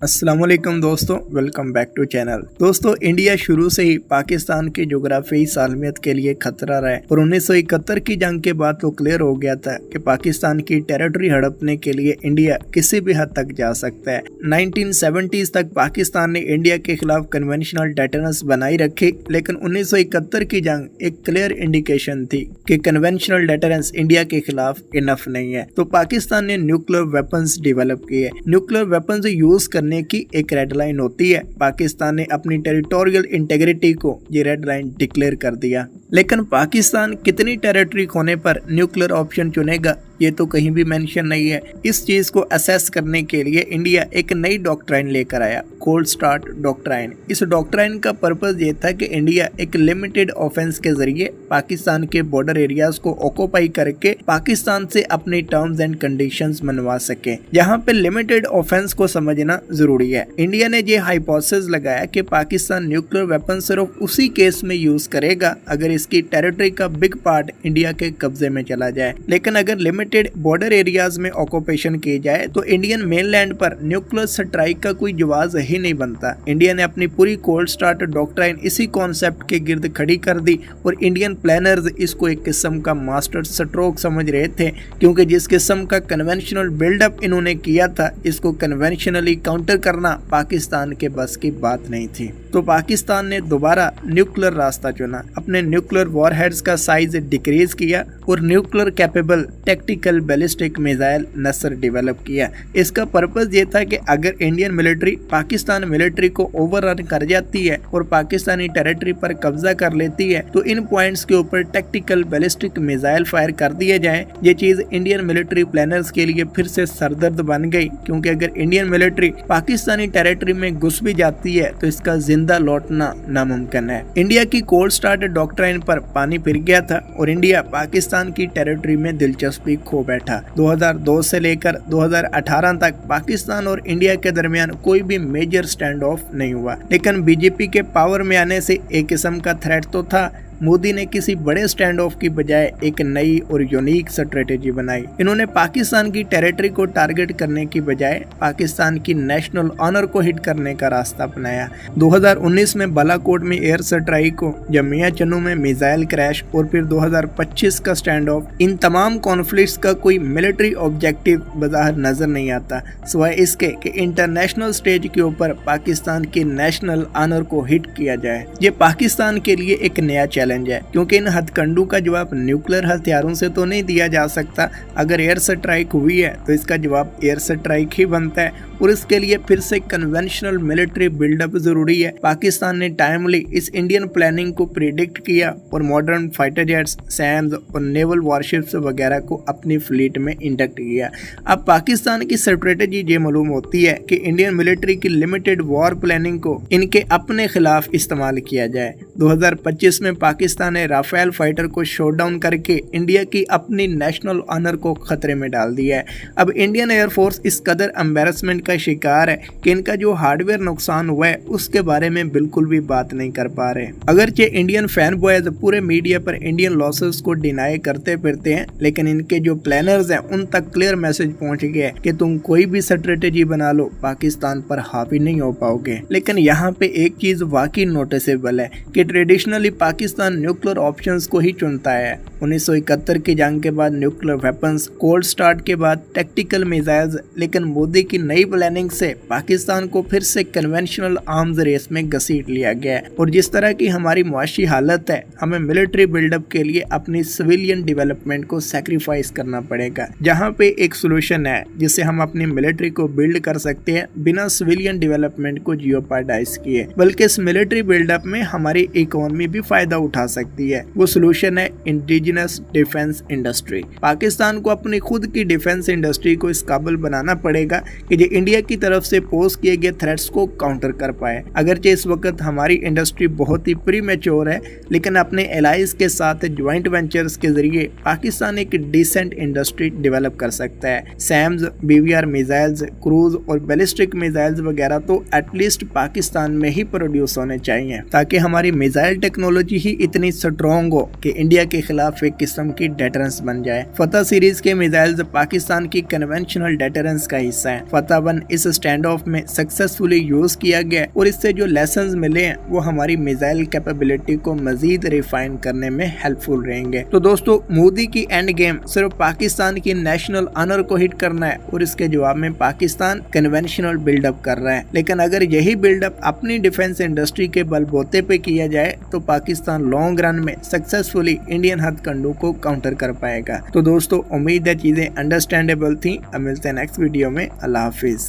अस्सलाम वालेकुम दोस्तों, वेलकम बैक टू चैनल। दोस्तों, इंडिया शुरू से ही पाकिस्तान की जोग्राफियाई सालमियत के लिए खतरा रहा है और 1971 की जंग के बाद तो क्लियर हो गया था कि पाकिस्तान की टेरिटरी हड़पने के लिए इंडिया किसी भी हद तक जा सकता है। 1970s तक पाकिस्तान ने इंडिया के खिलाफ कन्वेंशनल डेटरेंस बनाई रखी, लेकिन 1971 की जंग एक क्लियर इंडिकेशन थी कि कन्वेंशनल डेटरेंस इंडिया के खिलाफ इनफ नहीं है। तो पाकिस्तान ने न्यूक्लियर वेपन्स डेवलप किए। न्यूक्लियर वेपन्स यूज करने की एक रेड लाइन होती है। पाकिस्तान ने अपनी टेरिटोरियल इंटेग्रिटी को ये रेड लाइन डिक्लेयर कर दिया, लेकिन पाकिस्तान कितनी टेरिटरी खोने पर न्यूक्लियर ऑप्शन चुनेगा ये तो कहीं भी मेंशन नहीं है। इस चीज को असेस करने के लिए इंडिया एक नई डॉक्ट्राइन लेकर आया, कोल्ड स्टार्ट डॉक्ट्राइन। इस डॉक्ट्राइन का पर्पस ये था कि इंडिया एक लिमिटेड ऑफेंस के जरिए पाकिस्तान के बॉर्डर एरियाज को ऑक्यूपाई करके पाकिस्तान से अपनी टर्म्स एंड कंडीशंस मनवा सके। यहाँ पे लिमिटेड ऑफेंस को समझना जरूरी है। इंडिया ने ये हाइपोथेसिस लगाया कि पाकिस्तान न्यूक्लियर वेपन सिर्फ उसी केस में यूज करेगा अगर इसकी टेरिटरी का बिग पार्ट इंडिया के कब्जे में चला जाए, लेकिन अगर लिमिटेड बॉर्डर एरियाज में ऑक्यूपेशन की जाए तो इंडियन मेनलैंड पर न्यूक्लियर स्ट्राइक का कोई जवाब ही नहीं बनता। इंडिया ने अपनी पूरी कोल्ड स्टार्ट डॉक्ट्राइन इसी कॉन्सेप्ट के गिर्द खड़ी कर दी और इंडियन प्लानर्स इसको एक किस्म का मास्टर स्ट्रोक समझ रहे थे, क्योंकि जिस किस्म का कन्वेंशनल बिल्डअप इन्होंने किया था इसको कन्वेंशनली काउंटर करना पाकिस्तान के बस की बात नहीं थी। तो पाकिस्तान ने दोबारा न्यूक्लियर रास्ता चुना, अपने न्यूक्लियर वॉरहेड्स का साइज डिक्रीज किया और nuclear capable tactical ballistic missile Nasr develop किया। इसका पर्पस ये था कि अगर इंडियन मिलिट्री पाकिस्तान मिलिट्री को ओवररन कर जाती है और पाकिस्तानी टेरिटरी पर कब्जा कर लेती है तो इन पॉइंट्स के ऊपर टैक्टिकल बैलिस्टिक मिसाइल फायर कर दिए जाएं। ये चीज इंडियन मिलिट्री प्लानर्स के लिए फिर से सरदर्द बन गई, क्योंकि अगर इंडियन मिलिट्री पाकिस्तानी टेरिटरी में घुस भी जाती है तो इसका जिंदा लौटना नामुमकिन है। इंडिया की कोल्ड स्टार्ट डॉक्ट्राइन पर पानी फिर गया था और इंडिया पाकिस्तान की टेरिटरी में दिलचस्पी खो बैठा। 2002 से लेकर 2018 तक पाकिस्तान और इंडिया के दरमियान कोई भी मेजर स्टैंड ऑफ नहीं हुआ, लेकिन बीजेपी के पावर में आने से एक किस्म का थ्रेट तो था। मोदी ने किसी बड़े स्टैंड ऑफ की बजाय एक नई और यूनिक स्ट्रेटेजी बनाई। इन्होंने पाकिस्तान की टेरिटरी को टारगेट करने की बजाय पाकिस्तान की नेशनल ऑनर को हिट करने का रास्ता अपनाया। 2019 में बालाकोट में एयर स्ट्राइक को, जमिया चन्नू में मिसाइल क्रैश और फिर 2025 का स्टैंड ऑफ, इन तमाम कॉन्फ्लिक्ट्स का कोई मिलिट्री ऑब्जेक्टिव बाहर नजर नहीं आता, सिवाय इसके कि इंटरनेशनल स्टेज के ऊपर पाकिस्तान की नेशनल ऑनर को हिट किया जाए। ये पाकिस्तान के लिए एक नया चैलेंज है, क्योंकि इन हथकंडों का जवाब न्यूक्लियर हथियारों से तो नहीं दिया जा सकता। अगर एयर स्ट्राइक हुई है तो इसका जवाब एयर स्ट्राइक ही बनता है और इसके लिए फिर से कन्वेंशनल मिलिट्री बिल्डअप जरूरी है। पाकिस्तान ने टाइमली इस इंडियन प्लानिंग को प्रिडिक्ट किया और मॉडर्न फाइटर जेट्स, सैम्स और नेवल वॉरशिप्स वगैरह को अपनी फ्लीट में इंडक्ट किया। अब पाकिस्तान की स्ट्रेटेजी ये मालूम होती है कि इंडियन मिलिट्री की लिमिटेड वॉर प्लानिंग को इनके अपने खिलाफ इस्तेमाल किया जाए। 2025 में पाकिस्तान ने राफेल फाइटर को शॉट डाउन करके इंडिया की अपनी नेशनल ऑनर को खतरे में डाल दिया है। अब इंडियन एयरफोर्स इस कदर एम्बेरसमेंट का शिकार है कि इनका जो हार्डवेयर नुकसान हुआ है उसके बारे में बिल्कुल भी बात नहीं कर पा रहे। अगरचे इंडियन फैन बॉयज पूरे मीडिया पर इंडियन लॉसेस को डिनाई करते फिरते हैं, लेकिन इनके जो प्लानर्स हैं उन तक क्लियर मैसेज पहुंच गया है कि तुम कोई भी स्ट्रेटेजी बना लो, पाकिस्तान पर हावी नहीं हो पाओगे। लेकिन यहाँ पे एक चीज वाकई नोटिसेबल है कि ट्रेडिशनली पाकिस्तान न्यूक्लियर ऑप्शंस को ही चुनता है। 1971 की जंग के बाद न्यूक्लियर वेपन्स, कोल्ड स्टार्ट के बाद टैक्टिकल मिसाइल्स, लेकिन मोदी की नई प्लानिंग से पाकिस्तान को फिर से कन्वेंशनल आर्म्स रेस में घसीट लिया गया है। और जिस तरह की हमारी मुआशी हालत है, हमें मिलिट्री बिल्डअप के लिए अपनी सिविलियन डेवलपमेंट को सैक्रिफाइस करना पड़ेगा। जहाँ पे एक सोल्यूशन है जिससे हम अपनी मिलिट्री को बिल्ड कर सकते हैं बिना सिविलियन डेवलपमेंट को जियोपार्डाइज किए, बल्कि इस मिलिट्री बिल्डअप में हमारी इकोनॉमी भी फायदा उठा सकती है। वो सोल्यूशन है इंडिजिनस डिफेंस इंडस्ट्री। पाकिस्तान को अपनी खुद की डिफेंस इंडस्ट्री को इस काबिल बनाना पड़ेगा कि जो इंडिया की तरफ से पोज किए गए थ्रेट्स को काउंटर कर पाए। अगरचे इस वक्त हमारी इंडस्ट्री बहुत ही प्रीमेच्योर है, लेकिन अपने एलाइज के साथ ज्वाइंट वेंचर्स के जरिए पाकिस्तान एक डिसेंट इंडस्ट्री डेवलप कर सकता है। सैम्स, बीवीआर मिसाइल्स, क्रूज और बैलिस्टिक मिसाइल्स वगैरह तो एटलीस्ट पाकिस्तान में ही प्रोड्यूस होने चाहिए, ताकि हमारी मिसाइल टेक्नोलॉजी ही इतनी स्ट्रॉन्ग हो कि इंडिया के खिलाफ एक किस्म की डेटरेंस बन जाए। फतह सीरीज के मिसाइल्स पाकिस्तान की कन्वेंशनल डेटरेंस का हिस्सा है। फतह 1 गन इस स्टैंड ऑफ में सक्सेसफुली यूज किया गया और इससे जो लेसन्स मिले हैं वो हमारी मिसाइल कैपेबिलिटी को मजीद रिफाइन करने में हेल्पफुल रहेंगे। तो दोस्तों मोदी की एंड गेम सिर्फ पाकिस्तान की नेशनल ऑनर को हिट करना है और इसके जवाब में पाकिस्तान कन्वेंशनल बिल्डअप कर रहा है, लेकिन अगर यही बिल्डअप अपनी डिफेंस इंडस्ट्री के बलबूते पे किया जाए तो पाकिस्तान लॉन्ग रन में सक्सेसफुली इंडियन हथकंडों को काउंटर कर पाएगा। तो दोस्तों उम्मीद है चीजें अंडरस्टैंडेबल थी। अब मिलते हैं नेक्स्ट वीडियो में। अल्लाह हाफिज।